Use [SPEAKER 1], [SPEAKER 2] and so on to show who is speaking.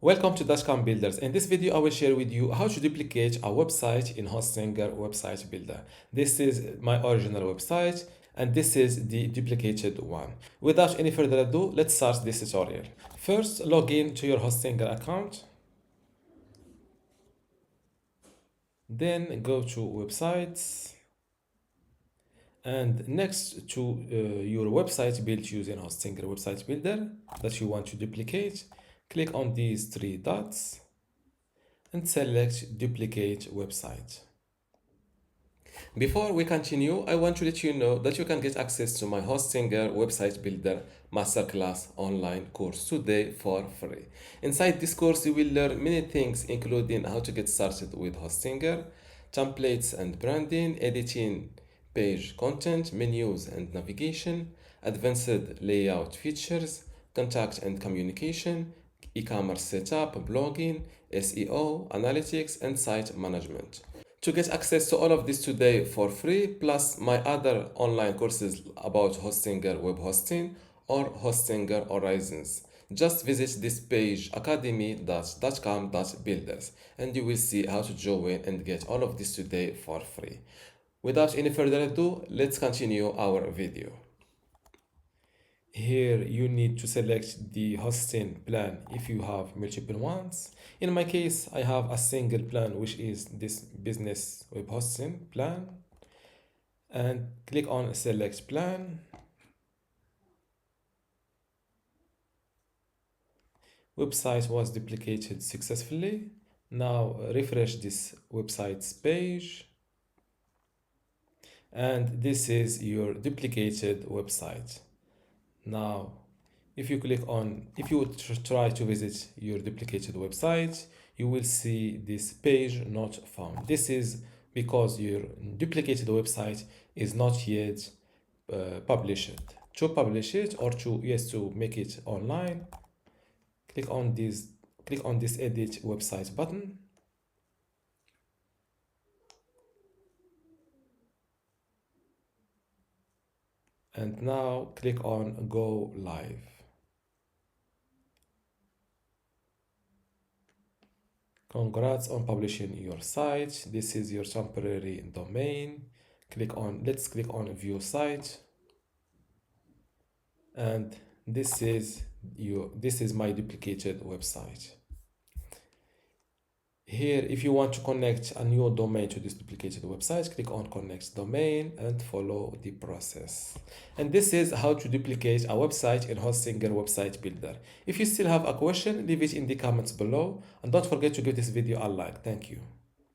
[SPEAKER 1] Welcome to dotcom builders. In this video, I will share with you how to duplicate a website in Hostinger Website Builder. This is my original website and this is the duplicated one. Without any further ado, let's start this tutorial. First, log in to your Hostinger account. Then go to websites. And next to your website built using Hostinger Website Builder that you want to duplicate, click on these three dots and select Duplicate Website. Before we continue, I want to let you know that you can get access to my Hostinger Website Builder Masterclass online course today for free. Inside this course, you will learn many things, including how to get started with Hostinger, templates and branding, editing page content, menus and navigation, advanced layout features, contact and communication, e-commerce setup, blogging, SEO, analytics, and site management. To get access to all of this today for free, plus my other online courses about Hostinger web hosting or Hostinger Horizons, just visit this page academy.dotcom.builders and you will see how to join and get all of this today for free. Without any further ado, let's continue our video. Here you need to select the hosting plan if you have multiple ones. In my case, I have a single plan, which is this business web hosting plan. And click on select plan. Website was duplicated successfully. Now refresh this website's page. And this is your duplicated website. Now, if you try to visit your duplicated website, you will see this page not found. This is because your duplicated website is not yet published. To publish it or to make it online, click on this edit website button. And now click on Go Live. Congrats on publishing your site. This is your temporary domain. Let's click on View Site. And this is my duplicated website. Here, if you want to connect a new domain to this duplicated website, click on Connect Domain and follow the process. And this is how to duplicate a website in Hostinger Website Builder. If you still have a question, leave it in the comments below. And don't forget to give this video a like. Thank you.